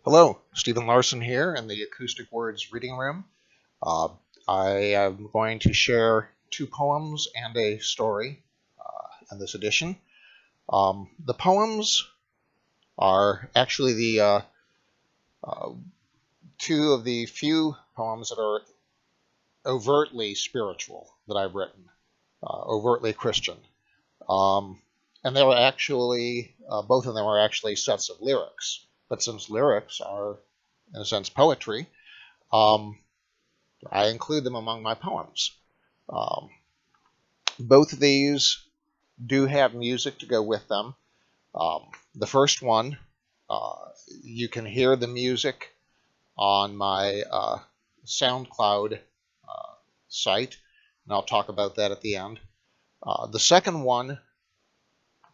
Hello, Stephen Larson here in the Acoustic Words Reading Room. Uh, I am going to share two poems and a story in this edition. The poems are actually the two of the few poems that are overtly spiritual that I've written, overtly Christian. And they were actually, both of them are actually sets of lyrics. But since lyrics are, in a sense, poetry, I include them among my poems. Um, both of these do have music to go with them. The first one, you can hear the music on my SoundCloud site, and I'll talk about that at the end. The second one,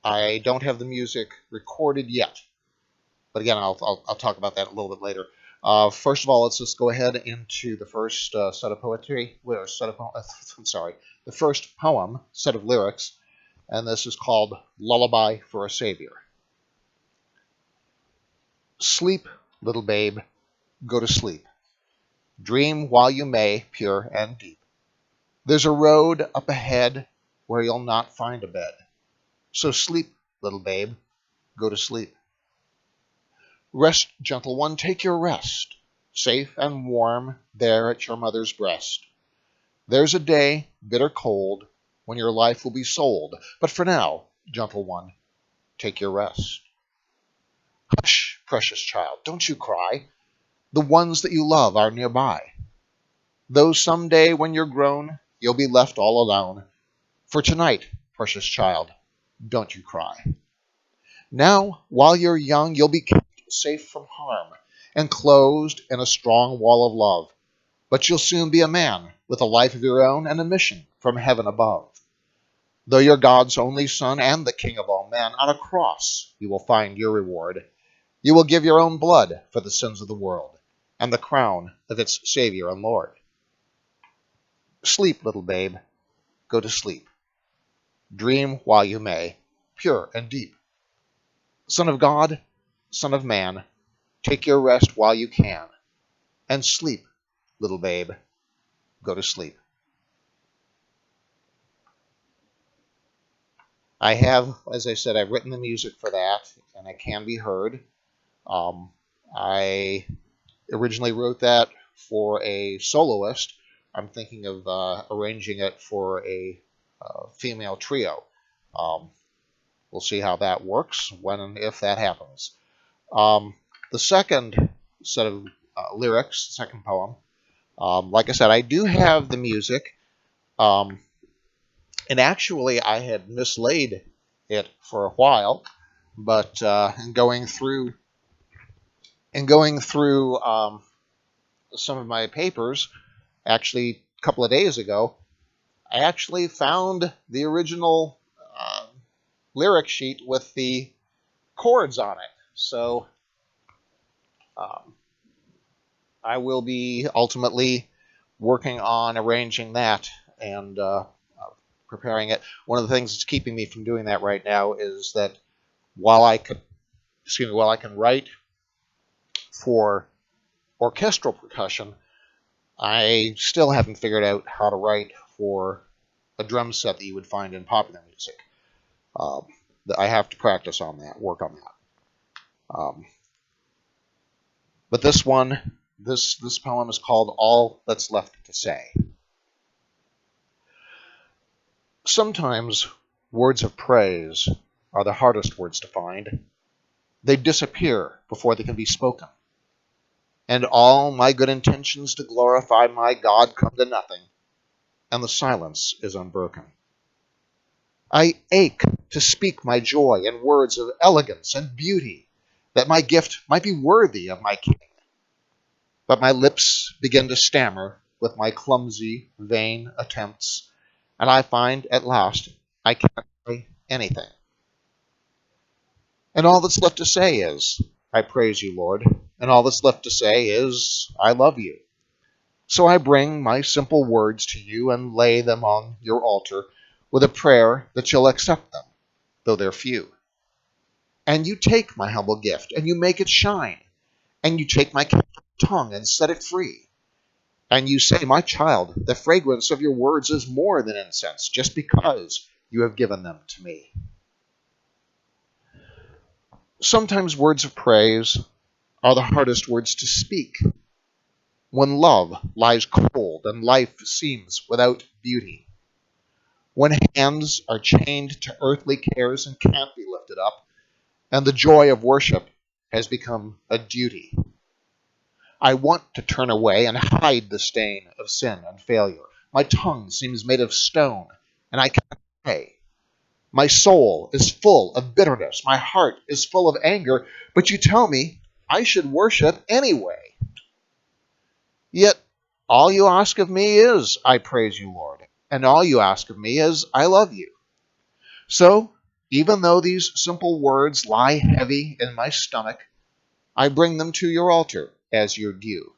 I don't have the music recorded yet, but again, I'll talk about that a little bit later. First of all, let's just go ahead into the first set of poetry, or the first poem, set of lyrics, and this is called Lullaby for a Savior. Sleep, little babe, go to sleep. Dream while you may, pure and deep. There's a road up ahead where you'll not find a bed. So sleep, little babe, go to sleep. Rest, gentle one, take your rest, safe and warm there at your mother's breast. There's a day, bitter cold, when your life will be sold. But for now, gentle one, take your rest. Hush, precious child, don't you cry. The ones that you love are nearby. Though someday when you're grown, you'll be left all alone. For tonight, precious child, don't you cry. Now, while you're young, you'll be kept safe from harm, enclosed in a strong wall of love. But you'll soon be a man with a life of your own and a mission from heaven above. Though you're God's only son and the king of all men, on a cross you will find your reward. You will give your own blood for the sins of the world and the crown of its Savior and Lord. Sleep, little babe, go to sleep. Dream while you may, pure and deep. Son of God, son of man, take your rest while you can, and sleep, little babe, go to sleep. I have, as I said, I've written the music for that, and it can be heard. I originally wrote that for a soloist. I'm thinking of arranging it for a female trio. We'll see how that works when and if that happens. The second set of lyrics, second poem, like I said, I do have the music, and actually I had mislaid it for a while, but in going through some of my papers, actually a couple of days ago, I actually found the original lyric sheet with the chords on it. So I will be ultimately working on arranging that and preparing it. One of the things that's keeping me from doing that right now is that while I can write for orchestral percussion, I still haven't figured out how to write for a drum set that you would find in popular music. I have to practice on that, work on that. But this poem is called All That's Left to Say. Sometimes words of praise are the hardest words to find. They disappear before they can be spoken. And all my good intentions to glorify my God come to nothing, and the silence is unbroken. I ache to speak my joy in words of elegance and beauty, that my gift might be worthy of my King. But my lips begin to stammer with my clumsy, vain attempts, and I find at last I can't say anything. And all that's left to say is, I praise you, Lord, and all that's left to say is, I love you. So I bring my simple words to you and lay them on your altar with a prayer that you'll accept them, though they're few. And you take my humble gift and you make it shine, And you take my tongue and set it free. And you say, my child, the fragrance of your words is more than incense, just because you have given them to me. Sometimes words of praise are the hardest words to speak. When love lies cold and life seems without beauty. When hands are chained to earthly cares and can't be lifted up, and the joy of worship has become a duty. I want to turn away and hide the stain of sin and failure. My tongue seems made of stone, and I can't pray. My soul is full of bitterness. My heart is full of anger, but you tell me I should worship anyway. Yet all you ask of me is, I praise you, Lord, and all you ask of me is, I love you. So, even though these simple words lie heavy in my stomach, I bring them to your altar as your due.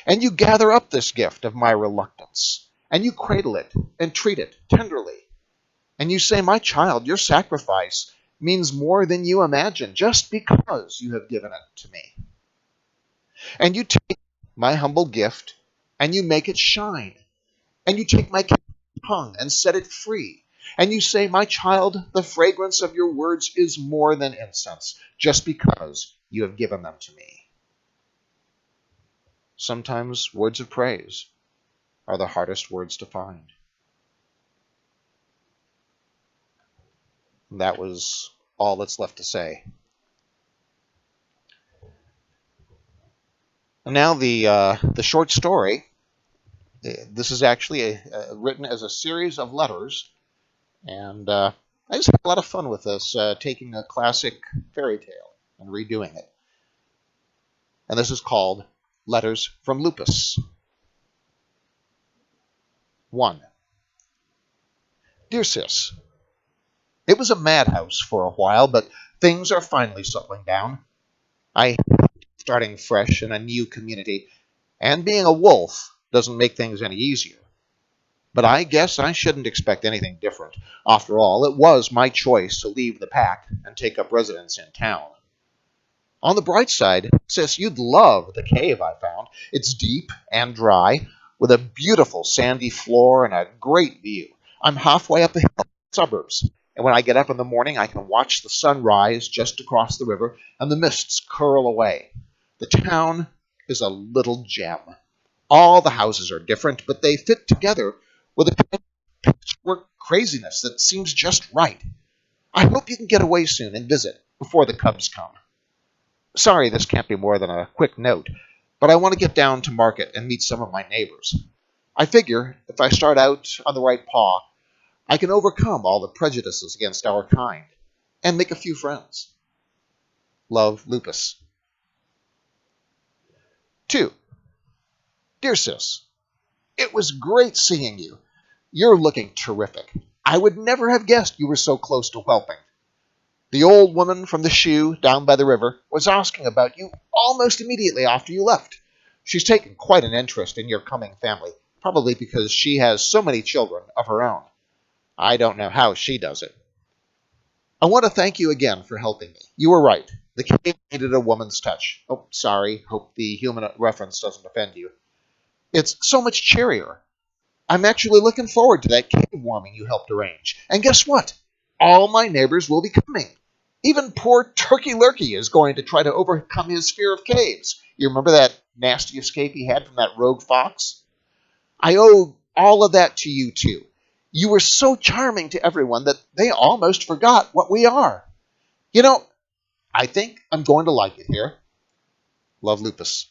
And you gather up this gift of my reluctance, and you cradle it and treat it tenderly. And you say, my child, your sacrifice means more than you imagine, just because you have given it to me. And you take my humble gift, and you make it shine. And you take my tongue and set it free. And you say, my child, the fragrance of your words is more than incense, just because you have given them to me. Sometimes words of praise are the hardest words to find. And that was all that's left to say. And now the short story. This is actually written as a series of letters, and I just had a lot of fun with this, taking a classic fairy tale and redoing it. And this is called Letters from Lupus. 1. Dear Sis, it was a madhouse for a while, but things are finally settling down. I starting fresh in a new community, and being a wolf doesn't make things any easier. But I guess I shouldn't expect anything different. After all, it was my choice to leave the pack and take up residence in town. On the bright side, Sis, you'd love the cave I found. It's deep and dry, with a beautiful sandy floor and a great view. I'm halfway up the hill in the suburbs, and when I get up in the morning, I can watch the sun rise just across the river and the mists curl away. The town is a little gem. All the houses are different, but they fit together with a patchwork craziness that seems just right. I hope you can get away soon and visit before the Cubs come. Sorry this can't be more than a quick note, but I want to get down to market and meet some of my neighbors. I figure if I start out on the right paw, I can overcome all the prejudices against our kind and make a few friends. Love, Lupus. 2. Dear Sis, it was great seeing you. You're looking terrific. I would never have guessed you were so close to whelping. The old woman from the shoe down by the river was asking about you almost immediately after you left. She's taken quite an interest in your coming family, probably because she has so many children of her own. I don't know how she does it. I want to thank you again for helping me. You were right. The cave needed a woman's touch. Oh, sorry. Hope the human reference doesn't offend you. It's so much cheerier. I'm actually looking forward to that cave warming you helped arrange. And guess what? All my neighbors will be coming. Even poor Turkey Lurkey is going to try to overcome his fear of caves. You remember that nasty escape he had from that rogue fox? I owe all of that to you, too. You were so charming to everyone that they almost forgot what we are. You know, I think I'm going to like it here. Love, Lupus.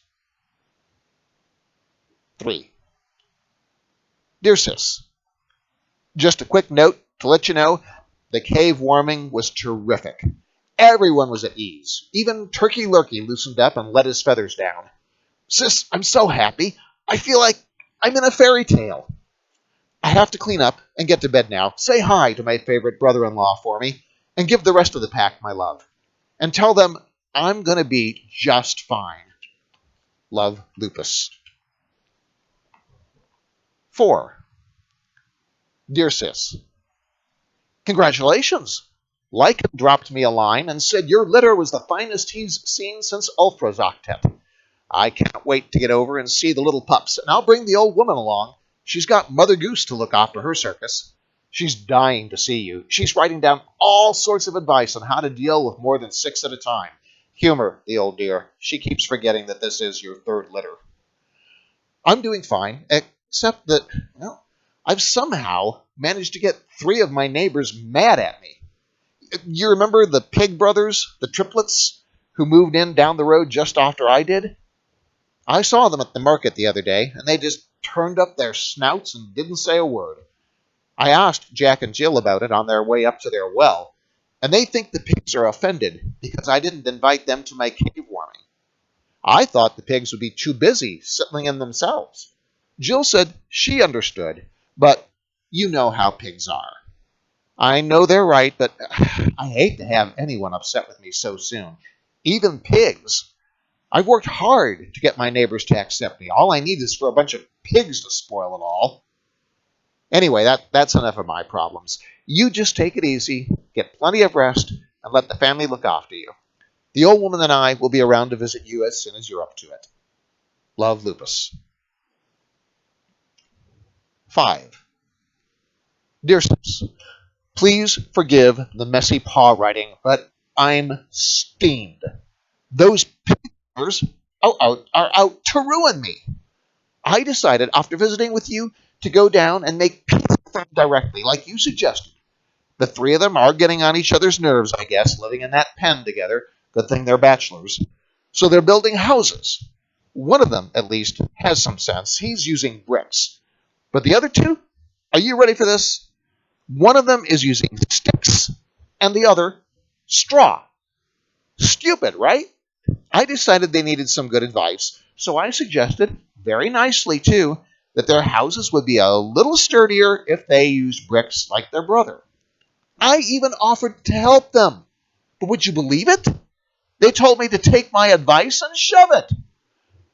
3. Dear Sis, just a quick note to let you know the cave warming was terrific. Everyone was at ease. Even Turkey Lurkey loosened up and let his feathers down. Sis, I'm so happy. I feel like I'm in a fairy tale. I have to clean up and get to bed now. Say hi to my favorite brother-in-law for me, and give the rest of the pack my love. And tell them I'm going to be just fine. Love, Lupus. 4. Dear Sis, congratulations. Lycan dropped me a line and said your litter was the finest he's seen since Ulfra's octet. I can't wait to get over and see the little pups, and I'll bring the old woman along. She's got Mother Goose to look after her circus. She's dying to see you. She's writing down all sorts of advice on how to deal with more than 6 at a time. Humor the old dear. She keeps forgetting that this is your third litter. I'm doing fine, except that, well, I've somehow managed to get 3 of my neighbors mad at me. You remember the Pig brothers, the triplets, who moved in down the road just after I did? I saw them at the market the other day, and they just turned up their snouts and didn't say a word. I asked Jack and Jill about it on their way up to their well, and they think the pigs are offended because I didn't invite them to my cave warming. I thought the pigs would be too busy settling in themselves. Jill said she understood, but you know how pigs are. I know they're right, but I hate to have anyone upset with me so soon. Even pigs. I've worked hard to get my neighbors to accept me. All I need is for a bunch of pigs to spoil it all. Anyway, that's enough of my problems. You just take it easy, get plenty of rest, and let the family look after you. The old woman and I will be around to visit you as soon as you're up to it. Love, Lupus. 5. Dear Sis, please forgive the messy paw writing, but I'm steamed. Those pictures are out to ruin me. I decided, after visiting with you, to go down and make peace with them directly, like you suggested. The 3 of them are getting on each other's nerves, I guess, living in that pen together. Good thing they're bachelors. So they're building houses. One of them, at least, has some sense. He's using bricks. But the other 2? Are you ready for this? One of them is using sticks, and the other, straw. Stupid, right? I decided they needed some good advice, so I suggested, very nicely too, that their houses would be a little sturdier if they used bricks like their brother. I even offered to help them. But would you believe it? They told me to take my advice and shove it.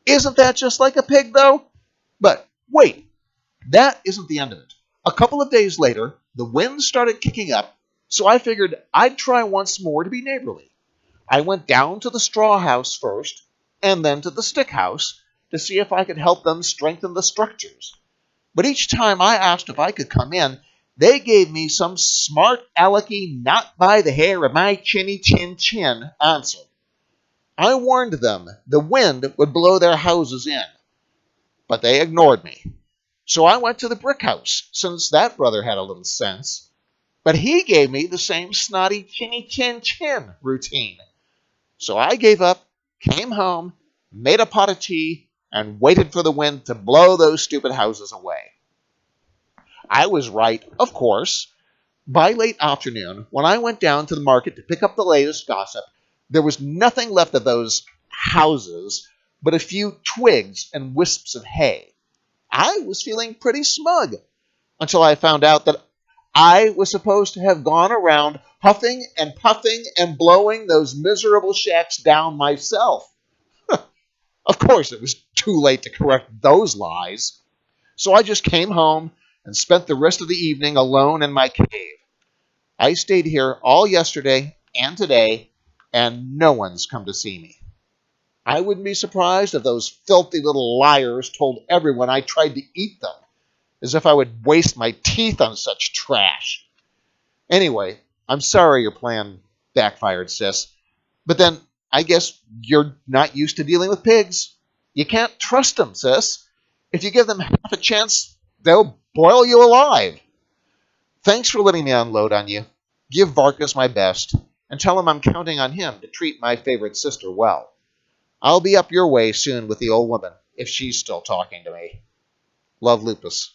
Isn't that just like a pig, though? But wait, that isn't the end of it. A couple of days later, the wind started kicking up, so I figured I'd try once more to be neighborly. I went down to the straw house first, and then to the stick house, to see if I could help them strengthen the structures. But each time I asked if I could come in, they gave me some smart alecky, not by the hair of my chinny chin answer. I warned them the wind would blow their houses in, but they ignored me. So I went to the brick house, since that brother had a little sense. But he gave me the same snotty chinny chin routine. So I gave up, came home, made a pot of tea, and waited for the wind to blow those stupid houses away. I was right, of course. By late afternoon, when I went down to the market to pick up the latest gossip, there was nothing left of those houses but a few twigs and wisps of hay. I was feeling pretty smug until I found out that I was supposed to have gone around huffing and puffing and blowing those miserable shacks down myself. Of course, it was too late to correct those lies. So I just came home and spent the rest of the evening alone in my cave. I stayed here all yesterday and today, and no one's come to see me. I wouldn't be surprised if those filthy little liars told everyone I tried to eat them, as if I would waste my teeth on such trash. Anyway, I'm sorry your plan backfired, sis. But then, I guess you're not used to dealing with pigs. You can't trust them, sis. If you give them half a chance, they'll boil you alive. Thanks for letting me unload on you. Give Varkas my best, and tell him I'm counting on him to treat my favorite sister well. I'll be up your way soon with the old woman, if she's still talking to me. Love, Lupus.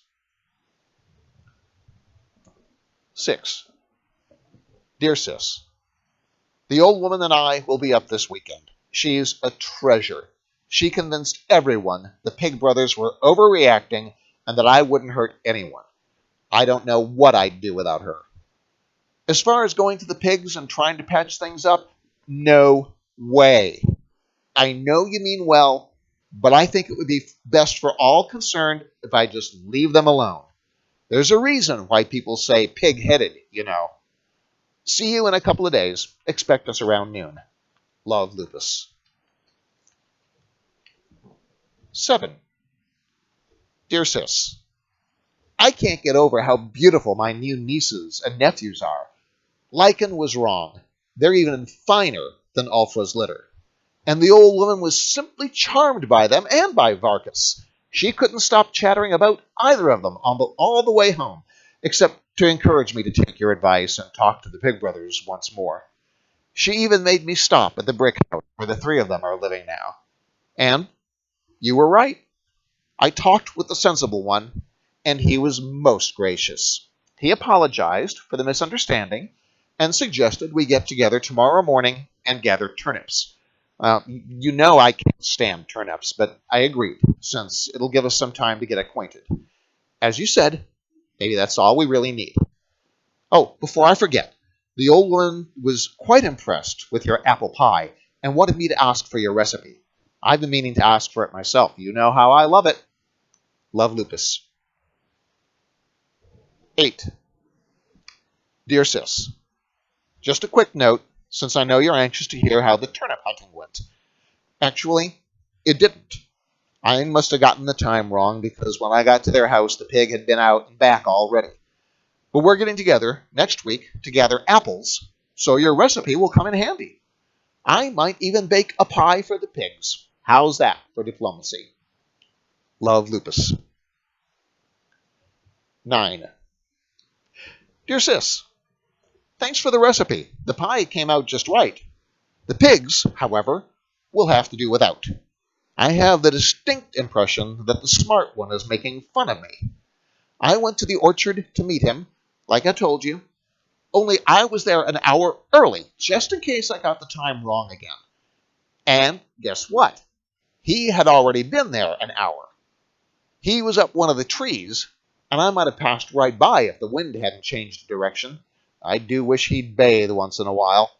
6. Dear Sis, the old woman and I will be up this weekend. She's a treasure. She convinced everyone the Pig brothers were overreacting and that I wouldn't hurt anyone. I don't know what I'd do without her. As far as going to the pigs and trying to patch things up, no way. I know you mean well, but I think it would be best for all concerned if I just leave them alone. There's a reason why people say pig-headed, you know. See you in a couple of days. Expect us around noon. Love, Lupus. 7. Dear Sis, I can't get over how beautiful my new nieces and nephews are. Lycan was wrong. They're even finer than Ulfra's litter. And the old woman was simply charmed by them and by Varkas. She couldn't stop chattering about either of them all the way home, except to encourage me to take your advice and talk to the Pig Brothers once more. She even made me stop at the brick house where the three of them are living now. And you were right. I talked with the sensible one, and he was most gracious. He apologized for the misunderstanding and suggested we get together tomorrow morning and gather turnips. You know I can't stand turnips, but I agreed, since it'll give us some time to get acquainted. As you said, maybe that's all we really need. Oh, before I forget, the old woman was quite impressed with your apple pie and wanted me to ask for your recipe. I've been meaning to ask for it myself. You know how I love it. Love, Lupus. 8. Dear Sis, just a quick note, since I know you're anxious to hear how the turnip hunting went. Actually, it didn't. I must have gotten the time wrong, because when I got to their house, the pig had been out and back already. But we're getting together next week to gather apples, so your recipe will come in handy. I might even bake a pie for the pigs. How's that for diplomacy? Love, Lupus. 9. Dear Sis, thanks for the recipe. The pie came out just right. The pigs, however, will have to do without. I have the distinct impression that the smart one is making fun of me. I went to the orchard to meet him, like I told you, only I was there an hour early, just in case I got the time wrong again. And guess what? He had already been there an hour. He was up one of the trees, and I might have passed right by if the wind hadn't changed direction. I do wish he'd bathe once in a while.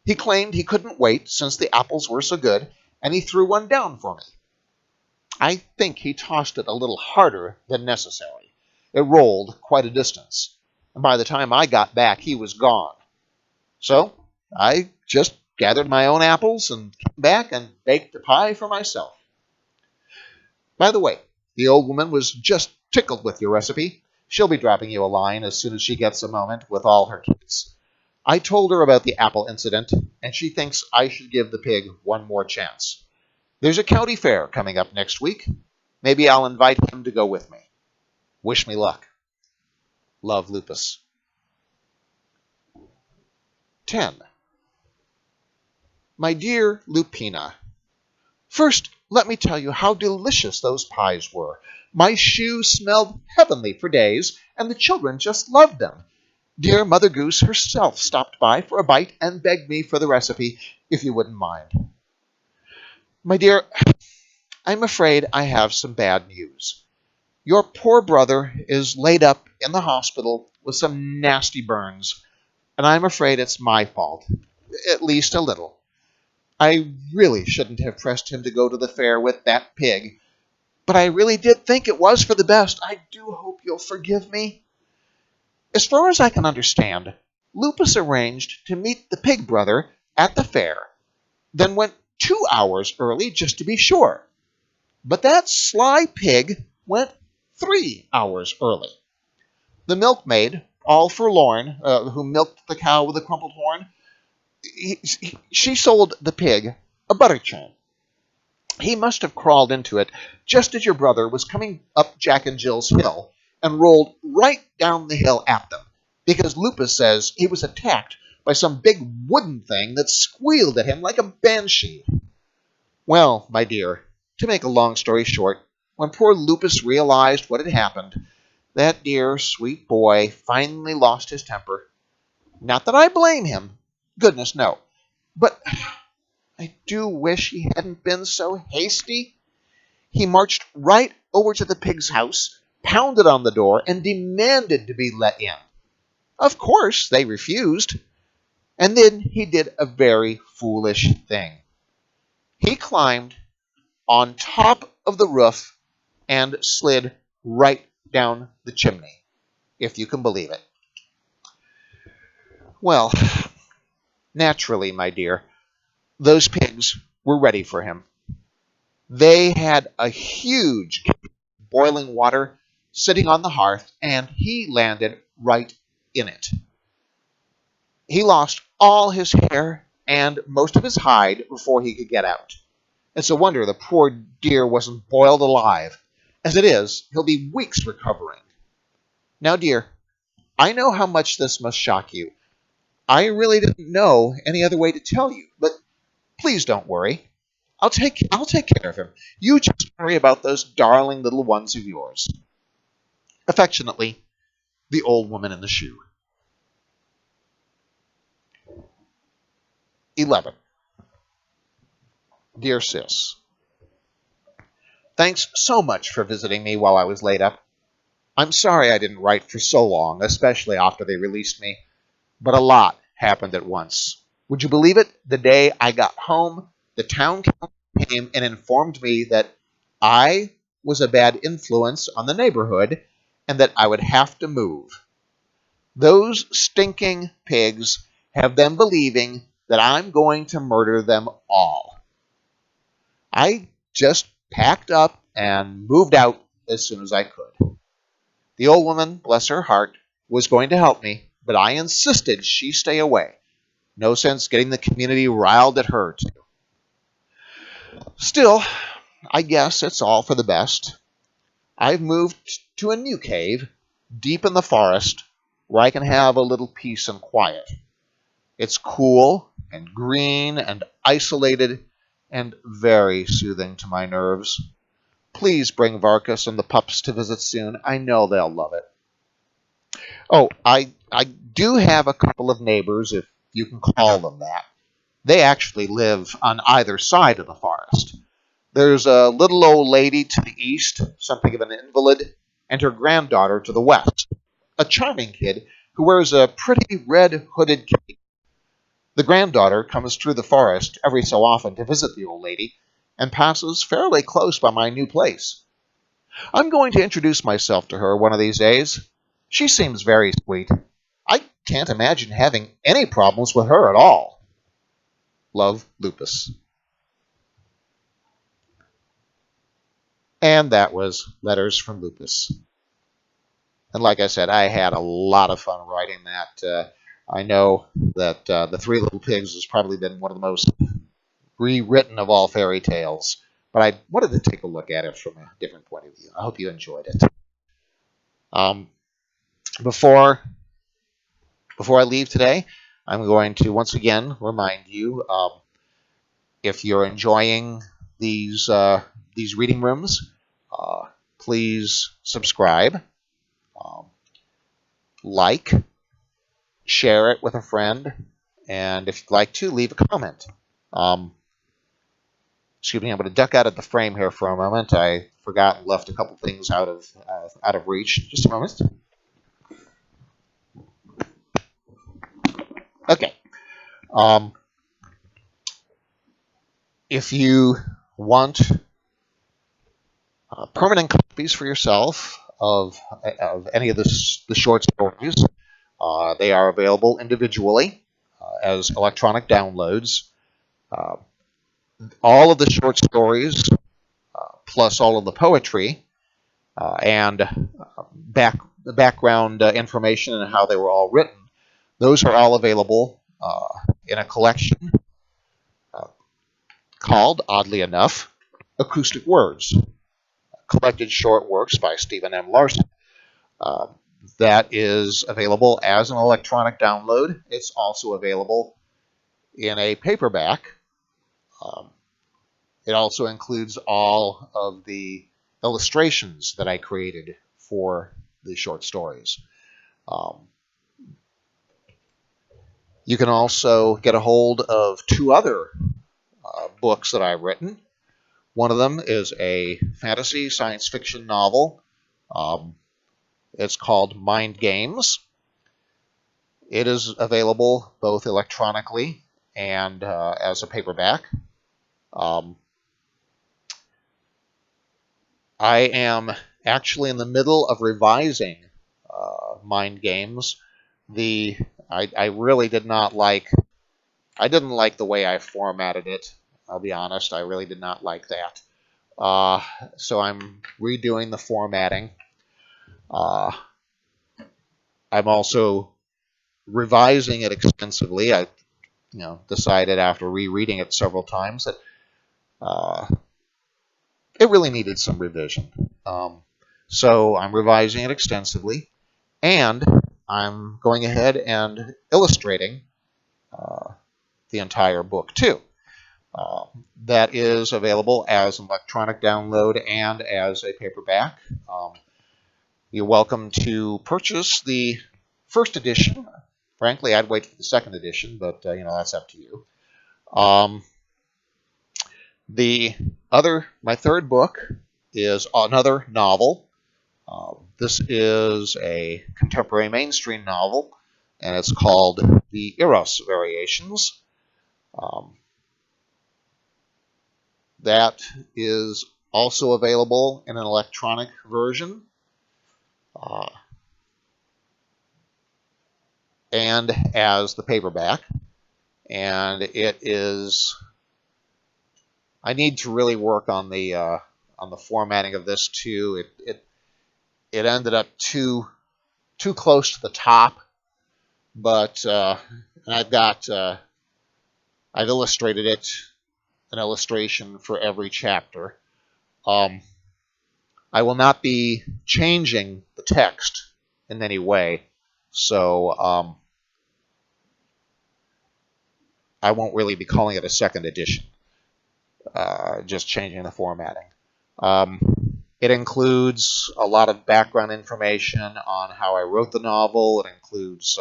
He claimed he couldn't wait since the apples were so good, and he threw one down for me. I think he tossed it a little harder than necessary. It rolled quite a distance, and by the time I got back, he was gone. So I just gathered my own apples and came back and baked a pie for myself. By the way, the old woman was just tickled with your recipe. She'll be dropping you a line as soon as she gets a moment with all her kids. I told her about the apple incident, and she thinks I should give the pig one more chance. There's a county fair coming up next week. Maybe I'll invite him to go with me. Wish me luck. Love, Lupus. 10. My dear Lupina, first, let me tell you how delicious those pies were. My shoes smelled heavenly for days, and the children just loved them. Dear Mother Goose herself stopped by for a bite and begged me for the recipe, if you wouldn't mind. My dear, I'm afraid I have some bad news. Your poor brother is laid up in the hospital with some nasty burns, and I'm afraid it's my fault, at least a little. I really shouldn't have pressed him to go to the fair with that pig, but I really did think it was for the best. I do hope you'll forgive me. As far as I can understand, Lupus arranged to meet the pig brother at the fair, then went 2 hours early just to be sure. But that sly pig went 3 hours early. The milkmaid, all forlorn, who milked the cow with a crumpled horn, she sold the pig a butter churn. He must have crawled into it just as your brother was coming up Jack and Jill's hill and rolled right down the hill at them, because Lupus says he was attacked by some big wooden thing that squealed at him like a banshee. Well, my dear, to make a long story short, when poor Lupus realized what had happened, that dear, sweet boy finally lost his temper. Not that I blame him. Goodness, no. But I do wish he hadn't been so hasty. He marched right over to the pig's house, pounded on the door, and demanded to be let in. Of course, they refused. And then he did a very foolish thing. He climbed on top of the roof and slid right down the chimney, if you can believe it. Well, naturally, my dear, those pigs were ready for him. They had a huge boiling water sitting on the hearth, and he landed right in it. He lost all his hair and most of his hide before he could get out. It's a wonder the poor dear wasn't boiled alive. As it is, he'll be weeks recovering. Now, dear, I know how much this must shock you. I really didn't know any other way to tell you, but please don't worry. I'll take care of him. You just worry about those darling little ones of yours. Affectionately, the old woman in the shoe. 11. Dear Sis, thanks so much for visiting me while I was laid up. I'm sorry I didn't write for so long, especially after they released me, but a lot happened at once. Would you believe it? The day I got home, the town council came and informed me that I was a bad influence on the neighborhood and that I would have to move. Those stinking pigs have them believing that I'm going to murder them all. I just packed up and moved out as soon as I could. The old woman, bless her heart, was going to help me, but I insisted she stay away. No sense getting the community riled at her, too. Still, I guess it's all for the best. I've moved to a new cave, deep in the forest, where I can have a little peace and quiet. It's cool and green and isolated and very soothing to my nerves. Please bring Varkas and the pups to visit soon. I know they'll love it. Oh, I do have a couple of neighbors, if you can call them that. They actually live on either side of the forest. There's a little old lady to the east, something of an invalid, and her granddaughter to the west, a charming kid who wears a pretty red hooded cape. The granddaughter comes through the forest every so often to visit the old lady and passes fairly close by my new place. I'm going to introduce myself to her one of these days. She seems very sweet. I can't imagine having any problems with her at all. Love, Lupus. And that was Letters from Lupus. And like I said, I had a lot of fun writing that. I know that The Three Little Pigs has probably been one of the most rewritten of all fairy tales, but I wanted to take a look at it from a different point of view. I hope you enjoyed it. Um, before I leave today, I'm going to once again remind you, if you're enjoying these reading rooms, please subscribe, um, like, share it with a friend, and if you'd like to, leave a comment. Excuse me, I'm going to duck out of the frame here for a moment. I forgot and left a couple things out of reach. Just a moment. Okay. If you want permanent copies for yourself of any of the short stories, they are available individually as electronic downloads. Uh, all of the short stories, plus all of the poetry, and the background information and how they were all written, those are all available in a collection uh, called, oddly enough, Acoustic Words, collected short works by Stephen M. Larson. Uh, that is available as an electronic download. It's also available in a paperback. Um, it also includes all of the illustrations that I created for the short stories. You can also get a hold of two other books that I've written. One of them is a fantasy science fiction novel. It's called Mind Games. It is available both electronically and as a paperback. I am actually in the middle of revising Mind Games. The I really did not like. I didn't like the way I formatted it. I'll be honest. I really did not like that. Uh, so I'm redoing the formatting. Uh, I'm also revising it extensively. I, decided after rereading it several times that uh, it really needed some revision. So I'm revising it extensively, and I'm going ahead and illustrating uh, the entire book too. Uh, that is available as an electronic download and as a paperback. Um, you're welcome to purchase the first edition. Frankly, I'd wait for the second edition, but that's up to you. My third book is another novel. This is a contemporary mainstream novel, and it's called The Eros Variations. Um, that is also available in an electronic version uh, and as the paperback. And it is. I need to really work on the formatting of this too. It ended up too close to the top, but and I've illustrated it, an illustration for every chapter. Um, I will not be changing the text in any way, so I won't really be calling it a second edition. Just changing the formatting. It includes a lot of background information on how I wrote the novel. It includes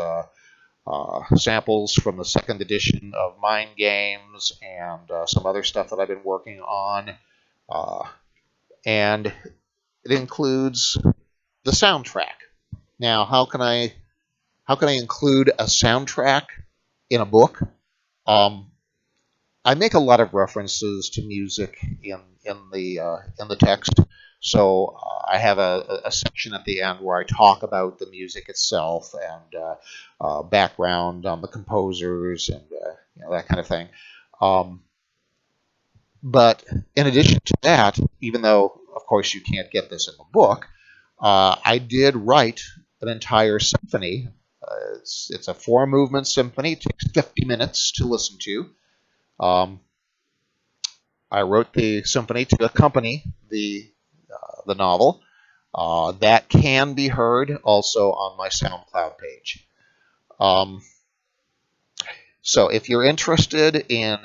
samples from the second edition of Mind Games and some other stuff that I've been working on. And it includes the soundtrack. Now, how can I include a soundtrack in a book? Um, I make a lot of references to music in the text. So I have a section at the end where I talk about the music itself and background on the composers and that kind of thing. Um, but in addition to that, even though of course you can't get this in the book, I did write an entire symphony. It's a four-movement symphony. It takes 50 minutes to listen to. Um, I wrote the symphony to accompany the novel. That can be heard also on my SoundCloud page. Um, so if you're interested in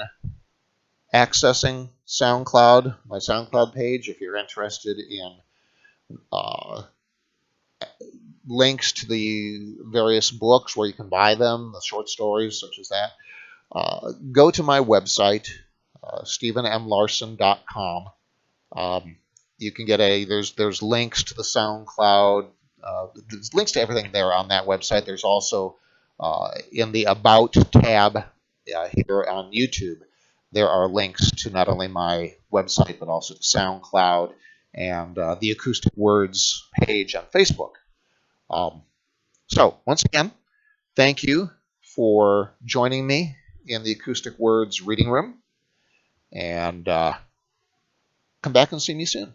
accessing SoundCloud, my SoundCloud page, if you're interested in uh, links to the various books where you can buy them, the short stories such as that, go to my website, stephenmlarson.com. You can get there's links to the SoundCloud. There's links to everything there on that website. There's also in the About tab here on YouTube, there are links to not only my website but also to SoundCloud and the Acoustic Words page on Facebook. So once again, thank you for joining me in the Acoustic Words reading room, and come back and see me soon.